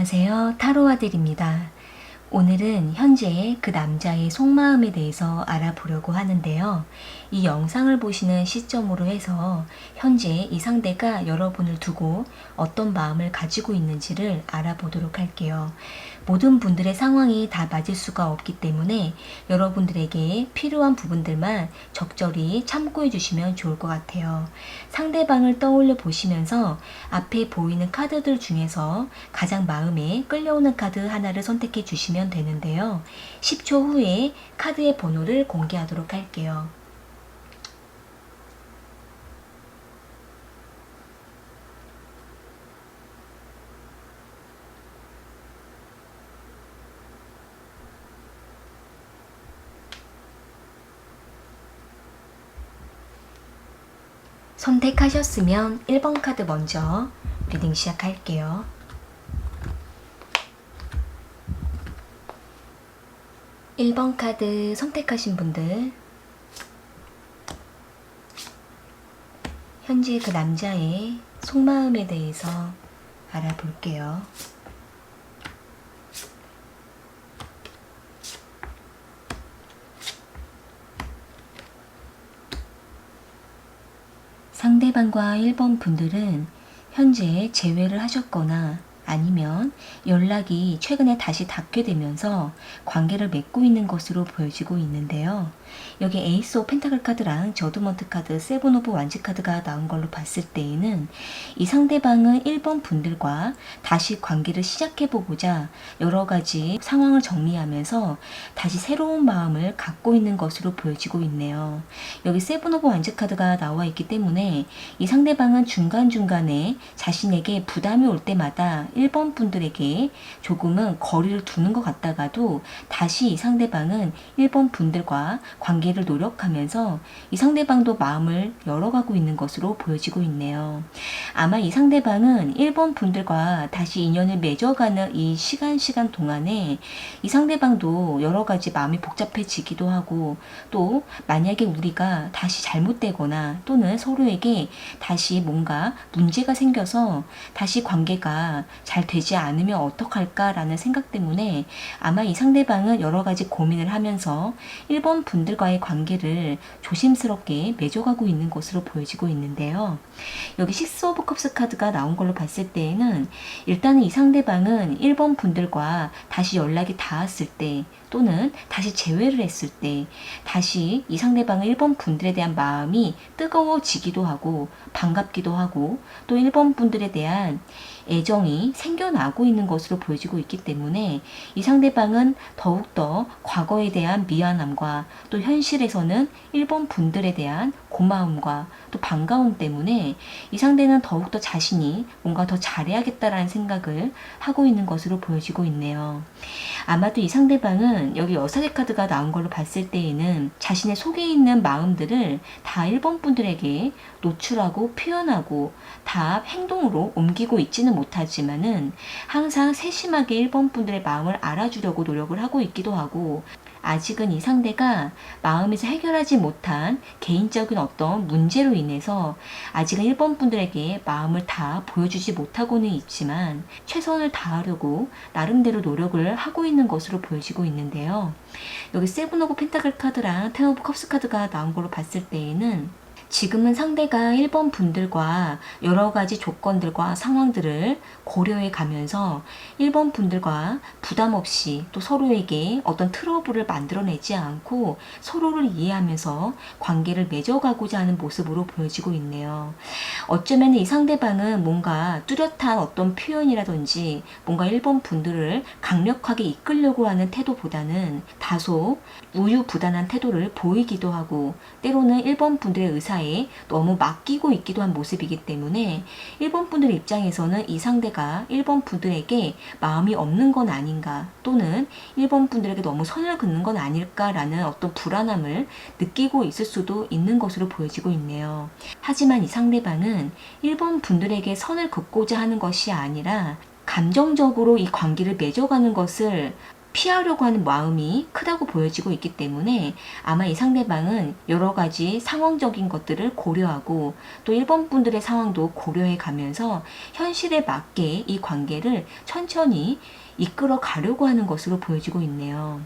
안녕하세요. 타로아들입니다. 오늘은 현재 그 남자의 속마음에 대해서 알아보려고 하는데요. 이 영상을 보시는 시점으로 해서 현재 이 상대가 여러분을 두고 어떤 마음을 가지고 있는지를 알아보도록 할게요. 모든 분들의 상황이 다 맞을 수가 없기 때문에 여러분들에게 필요한 부분들만 적절히 참고해 주시면 좋을 것 같아요. 상대방을 떠올려 보시면서 앞에 보이는 카드들 중에서 가장 마음에 끌려오는 카드 하나를 선택해 주시면 되는데요. 10초 후에 카드의 번호를 공개하도록 할게요. 선택하셨으면 1번 카드 먼저 리딩 시작할게요. 1번 카드 선택하신 분들, 현재 그 남자의 속마음에 대해서 알아볼게요. 상대방과 1번 분들은 현재 재회를 하셨거나 아니면 연락이 최근에 다시 닿게 되면서 관계를 맺고 있는 것으로 보여지고 있는데요. 여기 에이스 오브 펜타클 카드랑 저드먼트 카드, 세븐 오브 완지 카드가 나온 걸로 봤을 때에는 이 상대방은 1번 분들과 다시 관계를 시작해보고자 여러 가지 상황을 정리하면서 다시 새로운 마음을 갖고 있는 것으로 보여지고 있네요. 여기 세븐 오브 완지 카드가 나와 있기 때문에 이 상대방은 중간중간에 자신에게 부담이 올 때마다 1번 분들에게 조금은 거리를 두는 것 같다가도 다시 이 상대방은 1번 분들과 관계를 노력하면서 이 상대방도 마음을 열어가고 있는 것으로 보여지고 있네요. 아마 이 상대방은 1번 분들과 다시 인연을 맺어가는 이 시간 동안에 이 상대방도 여러 가지 마음이 복잡해지기도 하고, 또 만약에 우리가 다시 잘못되거나 또는 서로에게 다시 뭔가 문제가 생겨서 다시 관계가 잘 되지 않으면 어떡할까라는 생각 때문에 아마 이 상대방은 여러 가지 고민을 하면서 1번 분들과의 관계를 조심스럽게 맺어가고 있는 것으로 보여지고 있는데요. 여기 식스 오브 컵스 카드가 나온 걸로 봤을 때에는 일단은 이 상대방은 1번 분들과 다시 연락이 닿았을 때 또는 다시 재회를 했을 때 다시 이 상대방은 1번 분들에 대한 마음이 뜨거워지기도 하고 반갑기도 하고 또 1번 분들에 대한 애정이 생겨나고 있는 것으로 보여지고 있기 때문에 이 상대방은 더욱더 과거에 대한 미안함과 또 현실에서는 1번 분들에 대한 고마움과 또 반가움 때문에 이 상대는 더욱더 자신이 뭔가 더 잘해야겠다라는 생각을 하고 있는 것으로 보여지고 있네요. 아마도 이 상대방은 여기 여사제 카드가 나온 걸로 봤을 때에는 자신의 속에 있는 마음들을 다 1번 분들에게 노출하고 표현하고 다 행동으로 옮기고 있지는 못하지만은 항상 세심하게 1번 분들의 마음을 알아주려고 노력을 하고 있기도 하고, 아직은 이 상대가 마음에서 해결하지 못한 개인적인 어떤 문제로 인해서 아직은 1번 분들에게 마음을 다 보여주지 못하고는 있지만 최선을 다하려고 나름대로 노력을 하고 있는 것으로 보여지고 있는데요. 여기 세븐 오브 펜타클 카드랑 텐 오브 컵스 카드가 나온 걸로 봤을 때에는 지금은 상대가 1번 분들과 여러 가지 조건들과 상황들을 고려해 가면서 1번 분들과 부담 없이 또 서로에게 어떤 트러블을 만들어내지 않고 서로를 이해하면서 관계를 맺어가고자 하는 모습으로 보여지고 있네요. 어쩌면 이 상대방은 뭔가 뚜렷한 어떤 표현이라든지 뭔가 1번 분들을 강력하게 이끌려고 하는 태도보다는 다소 우유부단한 태도를 보이기도 하고, 때로는 1번 분들의 의사에 너무 맡기고 있기도 한 모습이기 때문에 1번 분들 입장에서는 이 상대가 1번 분들에게 마음이 없는 건 아닌가, 또는 1번 분들에게 너무 선을 긋는 건 아닐까라는 어떤 불안함을 느끼고 있을 수도 있는 것으로 보여지고 있네요. 하지만 이 상대방은 1번 분들에게 선을 긋고자 하는 것이 아니라 감정적으로 이 관계를 맺어가는 것을 피하려고 하는 마음이 크다고 보여지고 있기 때문에 아마 이 상대방은 여러 가지 상황적인 것들을 고려하고 또 1번 분들의 상황도 고려해 가면서 현실에 맞게 이 관계를 천천히 이끌어 가려고 하는 것으로 보여지고 있네요.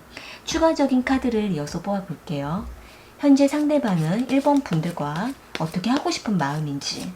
추가적인 카드를 이어서 뽑아 볼게요. 현재 상대방은 1번 분들과 어떻게 하고 싶은 마음인지.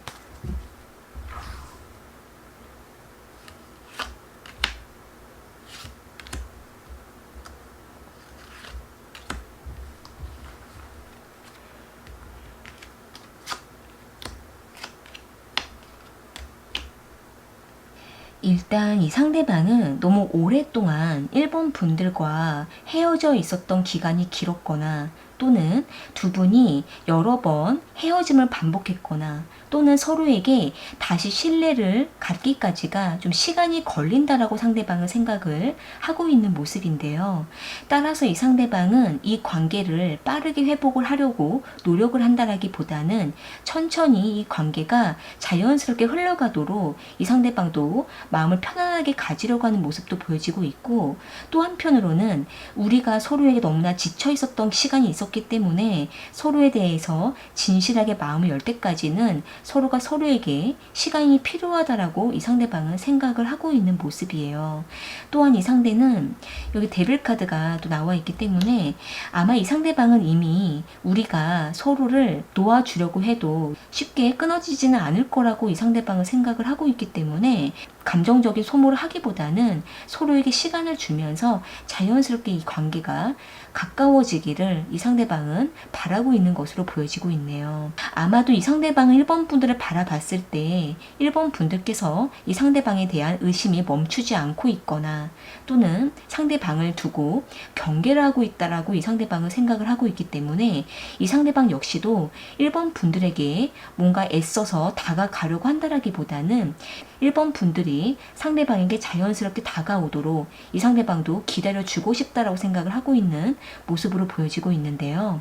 일단 이 상대방은 너무 오랫동안 1번 분들과 헤어져 있었던 기간이 길었거나 또는 두 분이 여러 번 헤어짐을 반복했거나 또는 서로에게 다시 신뢰를 갖기까지가 좀 시간이 걸린다라고 상대방은 생각을 하고 있는 모습인데요. 따라서 이 상대방은 이 관계를 빠르게 회복을 하려고 노력을 한다라기보다는 천천히 이 관계가 자연스럽게 흘러가도록 이 상대방도 마음을 편안하게 가지려고 하는 모습도 보여지고 있고, 또 한편으로는 우리가 서로에게 너무나 지쳐 있었던 시간이 있었기 때문에 서로에 대해서 진실하게 마음을 열 때까지는 서로가 서로에게 시간이 필요하다라고 이 상대방은 생각을 하고 있는 모습이에요. 또한 이 상대는 여기 데빌 카드가 또 나와 있기 때문에 아마 이 상대방은 이미 우리가 서로를 놓아주려고 해도 쉽게 끊어지지는 않을 거라고 이 상대방은 생각을 하고 있기 때문에 감정적인 소모를 하기보다는 서로에게 시간을 주면서 자연스럽게 이 관계가 가까워지기를 이 상대방은 바라고 있는 것으로 보여지고 있네요. 아마도 이 상대방은 1번 분들을 바라봤을 때 1번 분들께서 이 상대방에 대한 의심이 멈추지 않고 있거나 또는 상대방을 두고 경계를 하고 있다라고 이 상대방은 생각을 하고 있기 때문에 이 상대방 역시도 1번 분들에게 뭔가 애써서 다가가려고 한다라기보다는 1번 분들이 상대방에게 자연스럽게 다가오도록 이 상대방도 기다려주고 싶다라고 생각을 하고 있는 모습으로 보여지고 있는데요.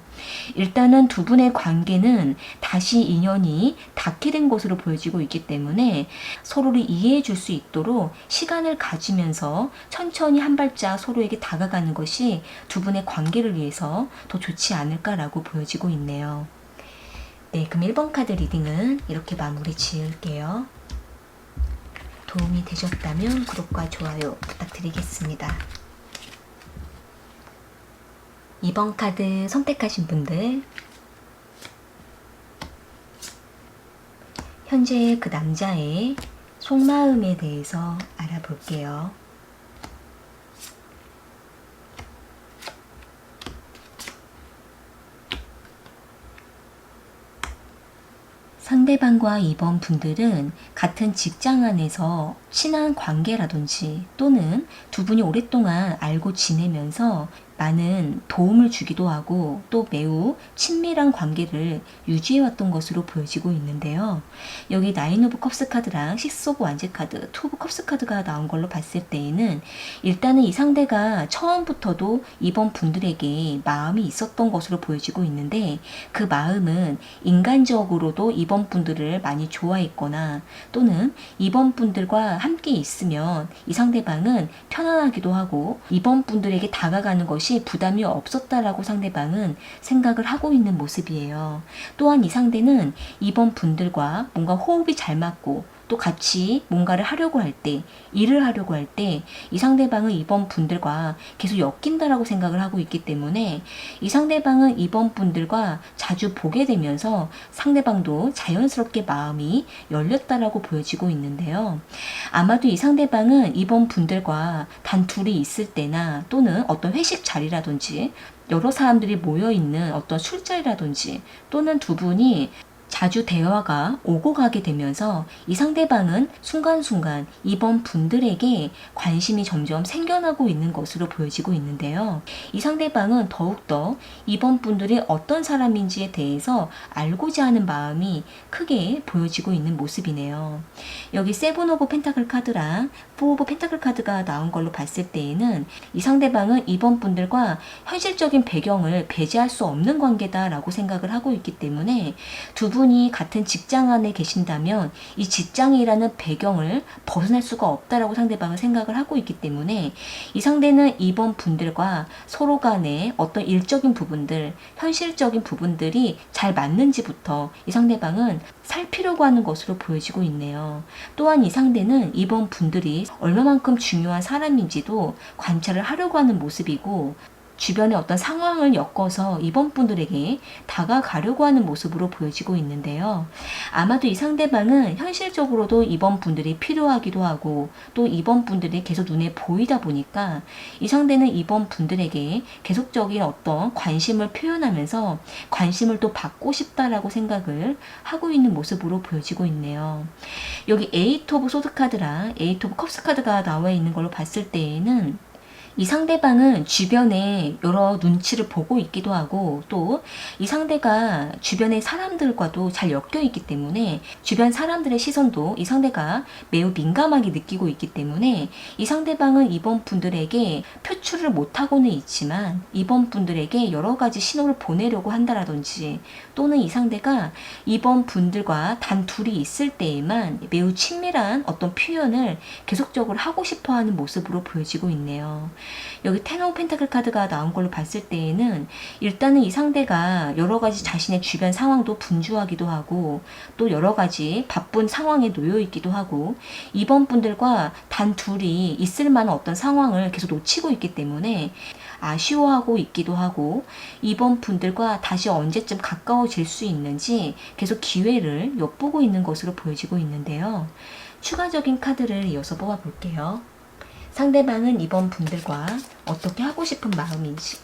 일단은 두 분의 관계는 다시 인연이 닿게 된 것으로 보여지고 있기 때문에 서로를 이해해 줄 수 있도록 시간을 가지면서 천천히 한 발짝 서로에게 다가가는 것이 두 분의 관계를 위해서 더 좋지 않을까라고 보여지고 있네요. 네, 그럼 1번 카드 리딩은 이렇게 마무리 지을게요. 도움이 되셨다면 구독과 좋아요 부탁드리겠습니다. 2번 카드 선택하신 분들, 현재 그 남자의 속마음에 대해서 알아볼게요. 상대방과 2번 분들은 같은 직장 안에서 친한 관계라든지 또는 두 분이 오랫동안 알고 지내면서 많은 도움을 주기도 하고 또 매우 친밀한 관계를 유지해왔던 것으로 보여지고 있는데요. 여기 나인 오브 컵스 카드랑 식스 오브 완즈 카드, 투 오브 컵스 카드가 나온 걸로 봤을 때에는 일단은 이 상대가 처음부터도 이번 분들에게 마음이 있었던 것으로 보여지고 있는데 그 마음은 인간적으로도 이번 분들을 많이 좋아했거나 또는 이번 분들과 함께 있으면 이 상대방은 편안하기도 하고 이번 분들에게 다가가는 것이 부담이 없었다라고 상대방은 생각을 하고 있는 모습이에요. 또한 이 상대는 이번 분들과 뭔가 호흡이 잘 맞고 또 같이 뭔가를 하려고 할 때, 일을 하려고 할 때 이 상대방은 이번 분들과 계속 엮인다라고 생각을 하고 있기 때문에 이 상대방은 이번 분들과 자주 보게 되면서 상대방도 자연스럽게 마음이 열렸다라고 보여지고 있는데요. 아마도 이 상대방은 이번 분들과 단 둘이 있을 때나 또는 어떤 회식 자리라든지 여러 사람들이 모여있는 어떤 술자리라든지 또는 두 분이 자주 대화가 오고 가게 되면서 이 상대방은 순간순간 이번 분들에게 관심이 점점 생겨나고 있는 것으로 보여지고 있는데요. 이 상대방은 더욱더 이번 분들이 어떤 사람인지에 대해서 알고자 하는 마음이 크게 보여지고 있는 모습이네요. 여기 세븐 오브 펜타클 카드랑 포 오브 펜타클 카드가 나온 걸로 봤을 때에는 이 상대방은 이번 분들과 현실적인 배경을 배제할 수 없는 관계다라고 생각을 하고 있기 때문에 두 분 분이 같은 직장 안에 계신다면 이 직장이라는 배경을 벗어날 수가 없다라고 상대방은 생각을 하고 있기 때문에 이 상대는 이번 분들과 서로 간에 어떤 일적인 부분들, 현실적인 부분들이 잘 맞는지부터 이 상대방은 살피려고 하는 것으로 보여지고 있네요. 또한 이 상대는 이번 분들이 얼마만큼 중요한 사람인지도 관찰을 하려고 하는 모습이고, 주변의 어떤 상황을 엮어서 이번 분들에게 다가가려고 하는 모습으로 보여지고 있는데요. 아마도 이 상대방은 현실적으로도 이번 분들이 필요하기도 하고 또 이번 분들이 계속 눈에 보이다 보니까 이 상대는 이번 분들에게 계속적인 어떤 관심을 표현하면서 관심을 또 받고 싶다라고 생각을 하고 있는 모습으로 보여지고 있네요. 여기 에이트 오브 소드 카드랑 에이트 오브 컵스 카드가 나와 있는 걸로 봤을 때에는 이 상대방은 주변에 여러 눈치를 보고 있기도 하고 또 이 상대가 주변의 사람들과도 잘 엮여 있기 때문에 주변 사람들의 시선도 이 상대가 매우 민감하게 느끼고 있기 때문에 이 상대방은 이번 분들에게 표출을 못하고는 있지만 이번 분들에게 여러 가지 신호를 보내려고 한다라든지 또는 이 상대가 이번 분들과 단 둘이 있을 때에만 매우 친밀한 어떤 표현을 계속적으로 하고 싶어 하는 모습으로 보여지고 있네요. 여기 텐 오브 펜타클 카드가 나온 걸로 봤을 때에는 일단은 이 상대가 여러 가지 자신의 주변 상황도 분주하기도 하고 또 여러 가지 바쁜 상황에 놓여 있기도 하고 이번 분들과 단 둘이 있을 만한 어떤 상황을 계속 놓치고 있기 때문에 아쉬워하고 있기도 하고 이번 분들과 다시 언제쯤 가까워질 수 있는지 계속 기회를 엿보고 있는 것으로 보여지고 있는데요. 추가적인 카드를 이어서 뽑아볼게요. 상대방은 이번 분들과 어떻게 하고 싶은 마음인지,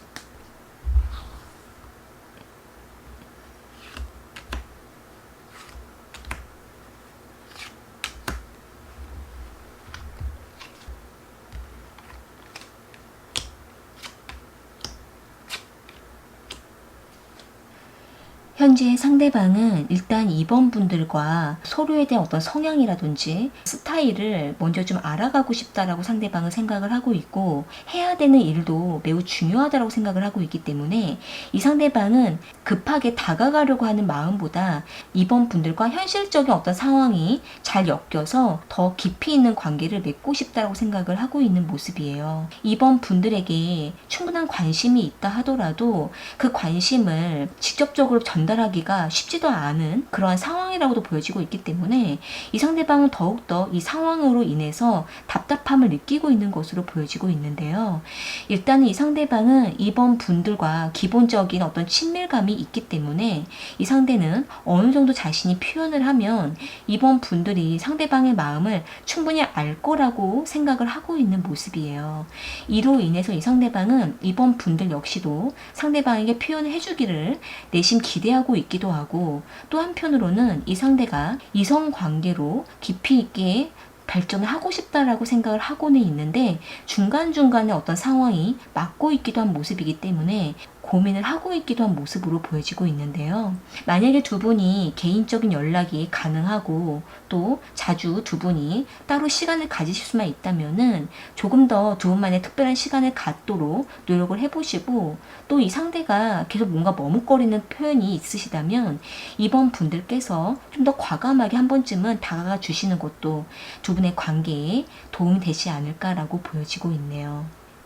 현재 상대방은 일단 이번 분들과 서로에 대한 어떤 성향이라든지 스타일을 먼저 좀 알아가고 싶다라고 상대방은 생각을 하고 있고 해야 되는 일도 매우 중요하다고 생각을 하고 있기 때문에 이 상대방은 급하게 다가가려고 하는 마음보다 이번 분들과 현실적인 어떤 상황이 잘 엮여서 더 깊이 있는 관계를 맺고 싶다라고 생각을 하고 있는 모습이에요. 이번 분들에게 충분한 관심이 있다 하더라도 그 관심을 직접적으로 전달하기가 쉽지도 않은 그러한 상황이라고도 보여지고 있기 때문에 이 상대방은 더욱더 이 상황으로 인해서 답답함을 느끼고 있는 것으로 보여지고 있는데요. 일단은 이 상대방은 이번 분들과 기본적인 어떤 친밀감이 있기 때문에 이 상대는 어느 정도 자신이 표현을 하면 이번 분들이 상대방의 마음을 충분히 알 거라고 생각을 하고 있는 모습이에요. 이로 인해서 이 상대방은 이번 분들 역시도 상대방에게 표현을 해주기를 내심 기대하고 있기도 하고 또 한편으로는 이 상대가 이성관계로 깊이 있게 발전을 하고 싶다라고 생각을 하고는 있는데 중간중간에 어떤 상황이 맞고 있기도 한 모습이기 때문에 고민을 하고 있기도 한 모습으로 보여지고 있는데요. 만약에 두 분이 개인적인 연락이 가능하고 또 자주 두 분이 따로 시간을 가지실 수만 있다면은 조금 더 두 분만의 특별한 시간을 갖도록 노력을 해보시고 또 이 상대가 계속 뭔가 머뭇거리는 표현이 있으시다면 이번 분들께서 좀 더 과감하게 한 번쯤은 다가가 주시는 것도 두 분의 관계에 도움이 되지 않을까라고 보여지고 있네요.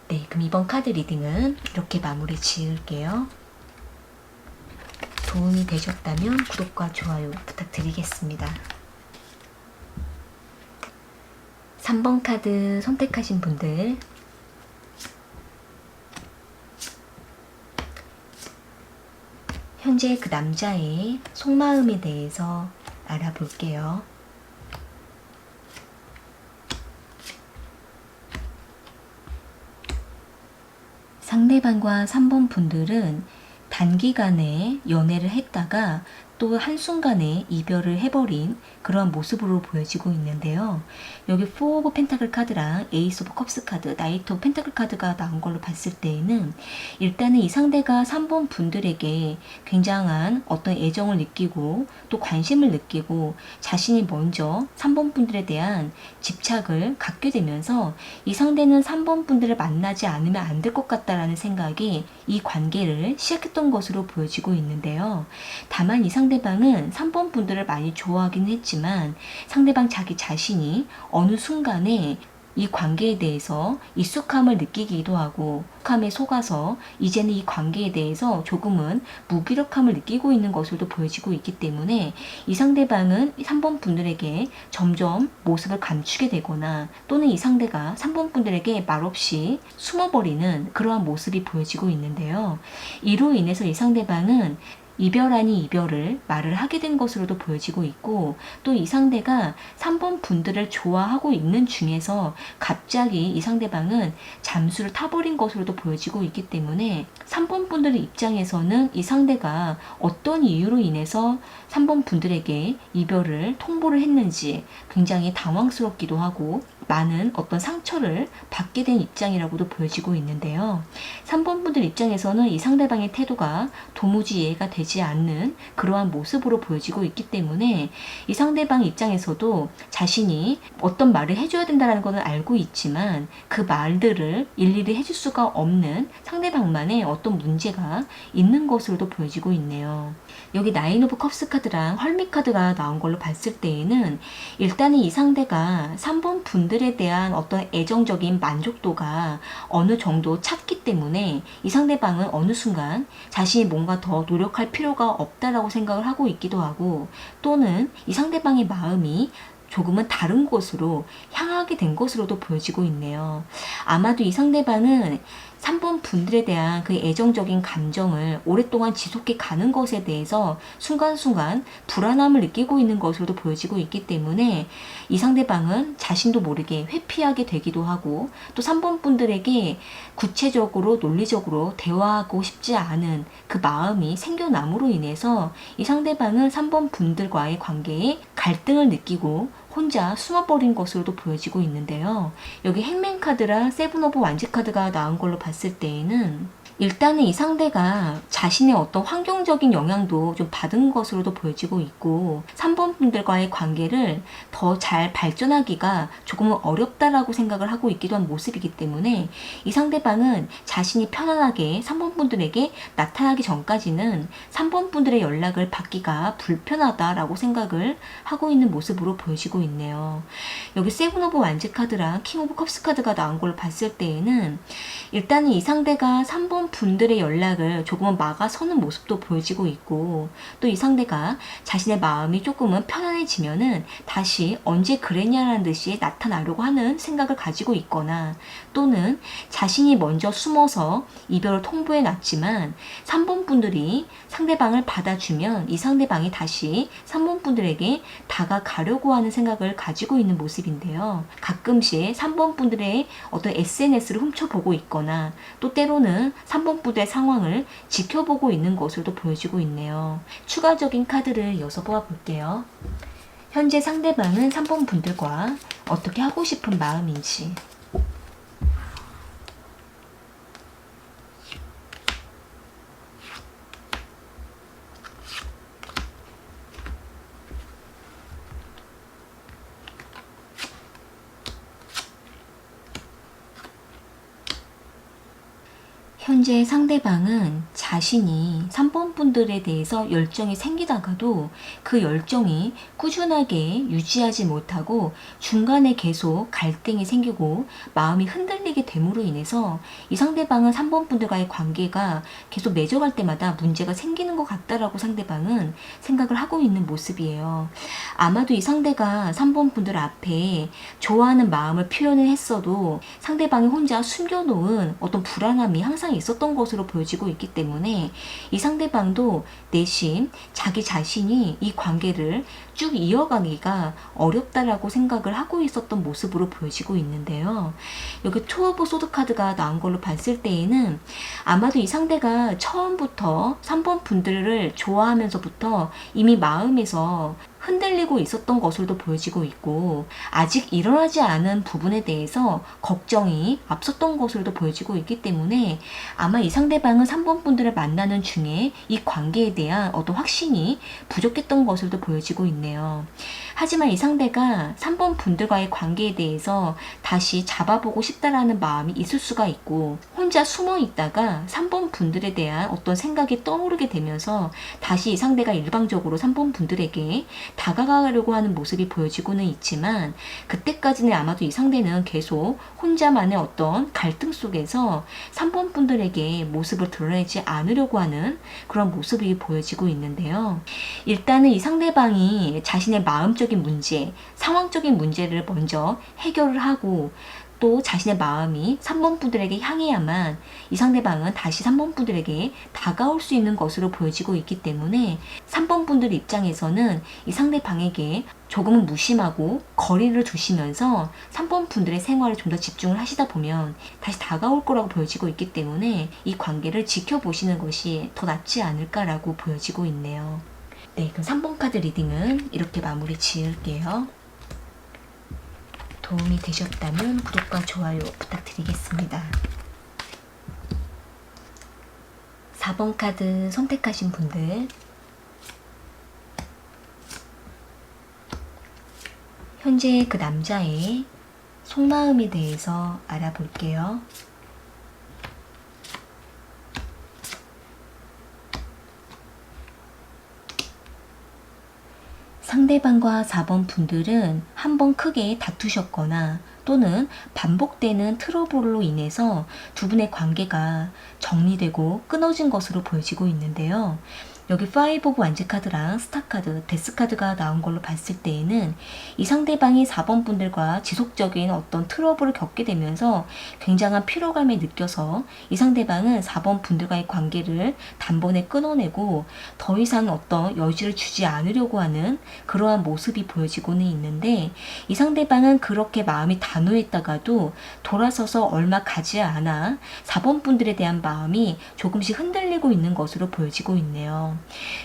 네, 그럼 이번 카드 리딩은 이렇게 마무리 지을게요. 도움이 되셨다면 구독과 좋아요 부탁드리겠습니다. 3번 카드 선택하신 분들 현재 그 남자의 속마음에 대해서 알아볼게요. 상대방과 3번 분들은 단기간에 연애를 했다가 또 한순간에 이별을 해버린 그런 모습으로 보여지고 있는데요. 여기 4 오브 펜타클 카드랑 에이스 오브 컵스 카드, 나이트 오브 펜타클 카드가 나온 걸로 봤을 때에는 일단은 이 상대가 3번 분들에게 굉장한 어떤 애정을 느끼고 또 관심을 느끼고 자신이 먼저 3번 분들에 대한 집착을 갖게 되면서 이 상대는 3번 분들을 만나지 않으면 안 될 것 같다라는 생각이 이 관계를 시작했던 것으로 보여지고 있는데요. 다만 이 상대 상대방은 3번 분들을 많이 좋아하긴 했지만 상대방 자기 자신이 어느 순간에 이 관계에 대해서 익숙함을 느끼기도 하고 익숙함에 속아서 이제는 이 관계에 대해서 조금은 무기력함을 느끼고 있는 것으로도 보여지고 있기 때문에 이 상대방은 3번 분들에게 점점 모습을 감추게 되거나 또는 이 상대가 3번 분들에게 말없이 숨어버리는 그러한 모습이 보여지고 있는데요. 이로 인해서 이 상대방은 이별 아닌 이별을 말을 하게 된 것으로도 보여지고 있고 또 이 상대가 3번 분들을 좋아하고 있는 중에서 갑자기 이 상대방은 잠수를 타버린 것으로도 보여지고 있기 때문에 3번 분들의 입장에서는 이 상대가 어떤 이유로 인해서 3번 분들에게 이별을 통보를 했는지 굉장히 당황스럽기도 하고 많은 어떤 상처를 받게 된 입장이라고도 보여지고 있는데요. 3번 분들 입장에서는 이 상대방의 태도가 도무지 이해가 되지 않는 그러한 모습으로 보여지고 있기 때문에 이 상대방 입장에서도 자신이 어떤 말을 해줘야 된다는 것을 알고 있지만 그 말들을 일일이 해줄 수가 없는 상대방만의 어떤 문제가 있는 것으로도 보여지고 있네요. 여기 나인 오브 컵스 카드랑 헐밋 카드가 나온 걸로 봤을 때에는 일단은 이 상대가 3번 분들에 대한 어떤 애정적인 만족도가 어느 정도 찼기 때문에 이 상대방은 어느 순간 자신이 뭔가 더 노력할 필요가 없다라고 생각을 하고 있기도 하고 또는 이 상대방의 마음이 조금은 다른 곳으로 향하게 된 것으로도 보여지고 있네요. 아마도 이 상대방은 3번 분들에 대한 그 애정적인 감정을 오랫동안 지속해 가는 것에 대해서 순간순간 불안함을 느끼고 있는 것으로도 보여지고 있기 때문에 이 상대방은 자신도 모르게 회피하게 되기도 하고 또 3번 분들에게 구체적으로 논리적으로 대화하고 싶지 않은 그 마음이 생겨남으로 인해서 이 상대방은 3번 분들과의 관계에 갈등을 느끼고 혼자 숨어버린 것으로도 보여지고 있는데요. 여기 행맨 카드랑 세븐 오브 완지 카드가 나온 걸로 봤을 때에는 일단은 이 상대가 자신의 어떤 환경적인 영향도 좀 받은 것으로도 보여지고 있고 3번 분들과의 관계를 더 잘 발전하기가 조금은 어렵다라고 생각을 하고 있기도 한 모습이기 때문에 이 상대방은 자신이 편안하게 3번 분들에게 나타나기 전까지는 3번 분들의 연락을 받기가 불편하다라고 생각을 하고 있는 모습으로 보여지고 있네요. 여기 세븐 오브 완지 카드랑 킹 오브 컵스 카드가 나온 걸로 봤을 때에는 일단은 이 상대가 3번 분들의 연락을 조금은 막아서는 모습도 보여지고 있고 또 이 상대가 자신의 마음이 조금은 편안해지면은 다시 언제 그랬냐라는 듯이 나타나려고 하는 생각을 가지고 있거나 또는 자신이 먼저 숨어서 이별을 통보해 놨지만 3번 분들이 상대방을 받아주면 이 상대방이 다시 3번 분들에게 다가가려고 하는 생각을 가지고 있는 모습인데요. 가끔씩 3번 분들의 어떤 SNS를 훔쳐보고 있거나 또 때로는 3번 분들의 상황을 지켜보고 있는 것으로도 보여지고 있네요. 추가적인 카드를 이어서 보아볼게요. 현재 상대방은 3번 분들과 어떻게 하고 싶은 마음인지 현재 상대방은 자신이 3번 분들에 대해서 열정이 생기다가도 그 열정이 꾸준하게 유지하지 못하고 중간에 계속 갈등이 생기고 마음이 흔들리게 됨으로 인해서 이 상대방은 3번 분들과의 관계가 계속 맺어갈 때마다 문제가 생기는 것 같다라고 상대방은 생각을 하고 있는 모습이에요. 아마도 이 상대가 3번 분들 앞에 좋아하는 마음을 표현을 했어도 상대방이 혼자 숨겨놓은 어떤 불안함이 항상 있었던 것으로 보여지고 있기 때문에 이 상대방도 내심 자기 자신이 이 관계를 쭉 이어가기가 어렵다라고 생각을 하고 있었던 모습으로 보여지고 있는데요. 여기 투 오브 소드 카드가 나온 걸로 봤을 때에는 아마도 이 상대가 처음부터 3번 분들을 좋아하면서부터 이미 마음에서 흔들리고 있었던 것으로도 보여지고 있고, 아직 일어나지 않은 부분에 대해서 걱정이 앞섰던 것으로도 보여지고 있기 때문에 아마 이 상대방은 3번 분들을 만나는 중에 이 관계에 대한 어떤 확신이 부족했던 것으로도 보여지고 있네요. 하지만 이 상대가 3번 분들과의 관계에 대해서 다시 잡아보고 싶다라는 마음이 있을 수가 있고, 혼자 숨어 있다가 3번 분들에 대한 어떤 생각이 떠오르게 되면서 다시 이 상대가 일방적으로 3번 분들에게 다가가려고 하는 모습이 보여지고는 있지만, 그때까지는 아마도 이 상대는 계속 혼자만의 어떤 갈등 속에서 3번 분들에게 모습을 드러내지 않으려고 하는 그런 모습이 보여지고 있는데요. 일단은 이 상대방이 자신의 마음적인 문제, 상황적인 문제를 먼저 해결을 하고, 또 자신의 마음이 3번 분들에게 향해야만 이 상대방은 다시 3번 분들에게 다가올 수 있는 것으로 보여지고 있기 때문에 3번 분들 입장에서는 이 상대방에게 조금은 무심하고 거리를 두시면서 3번 분들의 생활에 좀 더 집중을 하시다 보면 다시 다가올 거라고 보여지고 있기 때문에 이 관계를 지켜보시는 것이 더 낫지 않을까라고 보여지고 있네요. 네, 그럼 3번 카드 리딩은 이렇게 마무리 지을게요. 도움이 되셨다면 구독과 좋아요 부탁드리겠습니다. 4번 카드 선택하신 분들, 현재 그 남자의 속마음에 대해서 알아볼게요. 상대방과 4번 분들은 한번 크게 다투셨거나 또는 반복되는 트러블로 인해서 두 분의 관계가 정리되고 끊어진 것으로 보여지고 있는데요. 여기 5 오브 완즈 카드랑 스타 카드, 데스 카드가 나온 걸로 봤을 때에는 이 상대방이 4번 분들과 지속적인 어떤 트러블을 겪게 되면서 굉장한 피로감을 느껴서 이 상대방은 4번 분들과의 관계를 단번에 끊어내고 더 이상 어떤 여지를 주지 않으려고 하는 그러한 모습이 보여지고는 있는데, 이 상대방은 그렇게 마음이 단호했다가도 돌아서서 얼마 가지 않아 4번 분들에 대한 마음이 조금씩 흔들리고 있는 것으로 보여지고 있네요.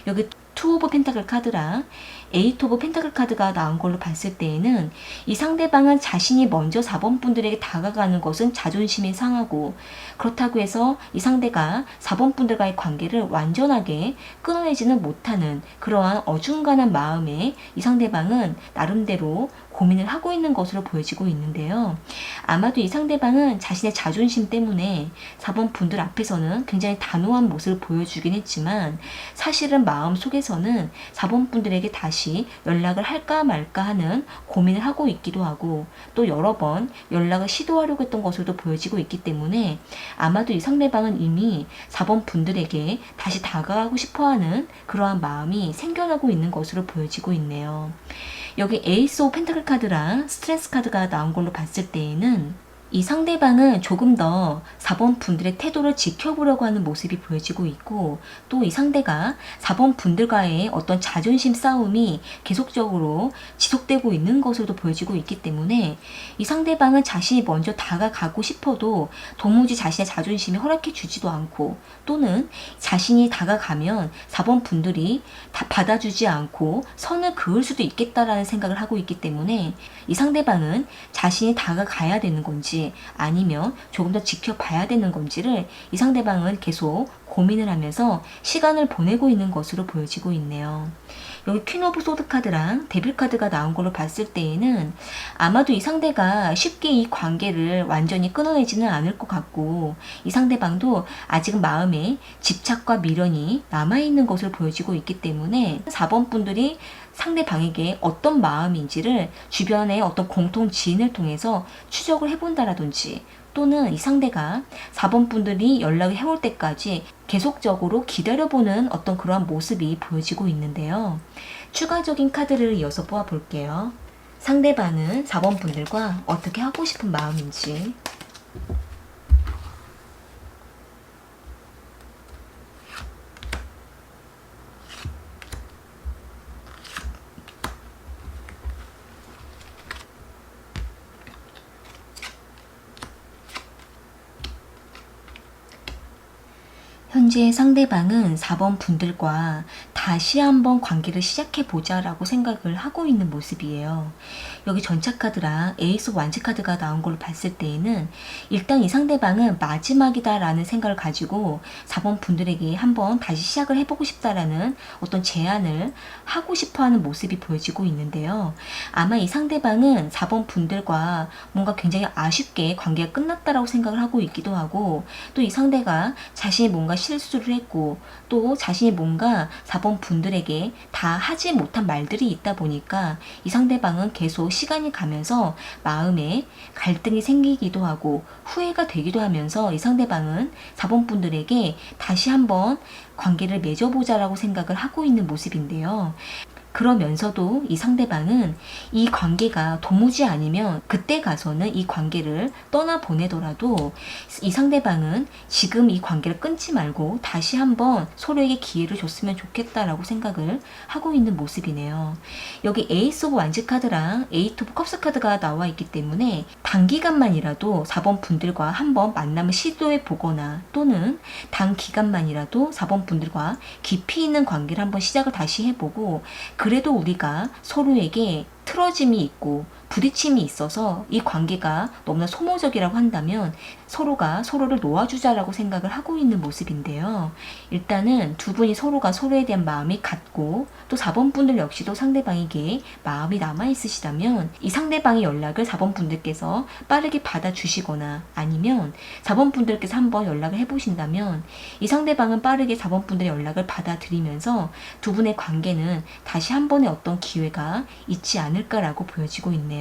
여기 2 오브 펜타클 카드랑 8 오브 펜타클 카드가 나온 걸로 봤을 때에는 이 상대방은 자신이 먼저 4번 분들에게 다가가는 것은 자존심이 상하고, 그렇다고 해서 이 상대가 4번 분들과의 관계를 완전하게 끊어내지는 못하는 그러한 어중간한 마음에 이 상대방은 나름대로 고민을 하고 있는 것으로 보여지고 있는데요. 아마도 이 상대방은 자신의 자존심 때문에 4번 분들 앞에서는 굉장히 단호한 모습을 보여주긴 했지만, 사실은 마음 속에서는 4번 분들에게 다시 연락을 할까 말까 하는 고민을 하고 있기도 하고, 또 여러 번 연락을 시도하려고 했던 것으로도 보여지고 있기 때문에 아마도 이 상대방은 이미 4번 분들에게 다시 다가가고 싶어하는 그러한 마음이 생겨나고 있는 것으로 보여지고 있네요. 여기 에이스 오브 펜타클 카드랑 스트레스 카드가 나온 걸로 봤을 때에는 이 상대방은 조금 더 4번 분들의 태도를 지켜보려고 하는 모습이 보여지고 있고, 또 이 상대가 4번 분들과의 어떤 자존심 싸움이 계속적으로 지속되고 있는 것으로도 보여지고 있기 때문에 이 상대방은 자신이 먼저 다가가고 싶어도 도무지 자신의 자존심이 허락해 주지도 않고, 또는 자신이 다가가면 4번 분들이 다 받아주지 않고 선을 그을 수도 있겠다라는 생각을 하고 있기 때문에 이 상대방은 자신이 다가가야 되는 건지 아니면 조금 더 지켜봐야 되는 건지를 이 상대방은 계속 고민을 하면서 시간을 보내고 있는 것으로 보여지고 있네요. 여기 퀸 오브 소드 카드랑 데빌 카드가 나온 걸로 봤을 때에는 아마도 이 상대가 쉽게 이 관계를 완전히 끊어내지는 않을 것 같고, 이 상대방도 아직은 마음에 집착과 미련이 남아있는 것으로 보여지고 있기 때문에 4번 분들이 상대방에게 어떤 마음인지를 주변의 어떤 공통 지인을 통해서 추적을 해본다라든지, 또는 이 상대가 4번 분들이 연락을 해올 때까지 계속적으로 기다려보는 어떤 그러한 모습이 보여지고 있는데요. 추가적인 카드를 이어서 뽑아볼게요. 상대방은 4번 분들과 어떻게 하고 싶은 마음인지, 현재 상대방은 4번 분들과 다시 한번 관계를 시작해보자 라고 생각을 하고 있는 모습이에요. 여기 전차 카드랑 에이스 오브 완즈 카드가 나온 걸로 봤을 때에는 일단 이 상대방은 마지막이다 라는 생각을 가지고 4번 분들에게 한번 다시 시작을 해보고 싶다라는 어떤 제안을 하고 싶어하는 모습이 보여지고 있는데요. 아마 이 상대방은 4번 분들과 뭔가 굉장히 아쉽게 관계가 끝났다라고 생각을 하고 있기도 하고, 또 이 상대가 자신이 뭔가 실수를 했고 또 자신이 뭔가 4번 분들에게 다 하지 못한 말들이 있다 보니까 이 상대방은 계속 시간이 가면서 마음에 갈등이 생기기도 하고 후회가 되기도 하면서 이 상대방은 4번 분들에게 다시 한번 관계를 맺어보자라고 생각을 하고 있는 모습인데요. 그러면서도 이 상대방은 이 관계가 도무지 아니면 그때 가서는 이 관계를 떠나보내더라도 이 상대방은 지금 이 관계를 끊지 말고 다시 한번 서로에게 기회를 줬으면 좋겠다라고 생각을 하고 있는 모습이네요. 여기 에이스 오브 완즈 카드랑 에이트 오브 컵스 카드가 나와 있기 때문에 단기간만이라도 4번 분들과 한번 만남을 시도해 보거나 또는 단기간만이라도 4번 분들과 깊이 있는 관계를 한번 시작을 다시 해보고, 그래도 우리가 서로에게 틀어짐이 있고 부딪힘이 있어서 이 관계가 너무나 소모적이라고 한다면 서로가 서로를 놓아주자라고 생각을 하고 있는 모습인데요. 일단은 두 분이 서로가 서로에 대한 마음이 같고 또 4번 분들 역시도 상대방에게 마음이 남아있으시다면 이 상대방의 연락을 4번 분들께서 빠르게 받아주시거나 아니면 4번 분들께서 한번 연락을 해보신다면 이 상대방은 빠르게 4번 분들의 연락을 받아들이면서 두 분의 관계는 다시 한 번의 어떤 기회가 있지 않을까라고 보여지고 있네요.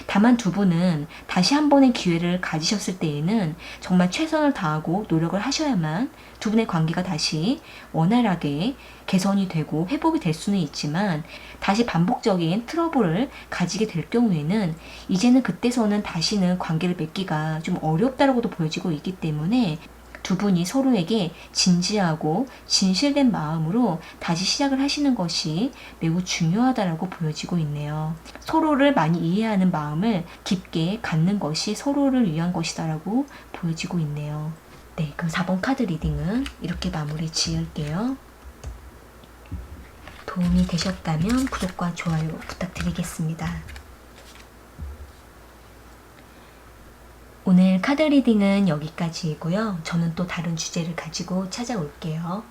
다만 두 분은 다시 한 번의 기회를 가지셨을 때에는 정말 최선을 다하고 노력을 하셔야만 두 분의 관계가 다시 원활하게 개선이 되고 회복이 될 수는 있지만, 다시 반복적인 트러블을 가지게 될 경우에는 이제는 그때서는 다시는 관계를 맺기가 좀 어렵다라고도 보여지고 있기 때문에 두 분이 서로에게 진지하고 진실된 마음으로 다시 시작을 하시는 것이 매우 중요하다라고 보여지고 있네요. 서로를 많이 이해하는 마음을 깊게 갖는 것이 서로를 위한 것이다라고 보여지고 있네요. 네, 그럼 4번 카드 리딩은 이렇게 마무리 지을게요. 도움이 되셨다면 구독과 좋아요 부탁드리겠습니다. 오늘 카드 리딩은 여기까지이고요. 저는 또 다른 주제를 가지고 찾아올게요.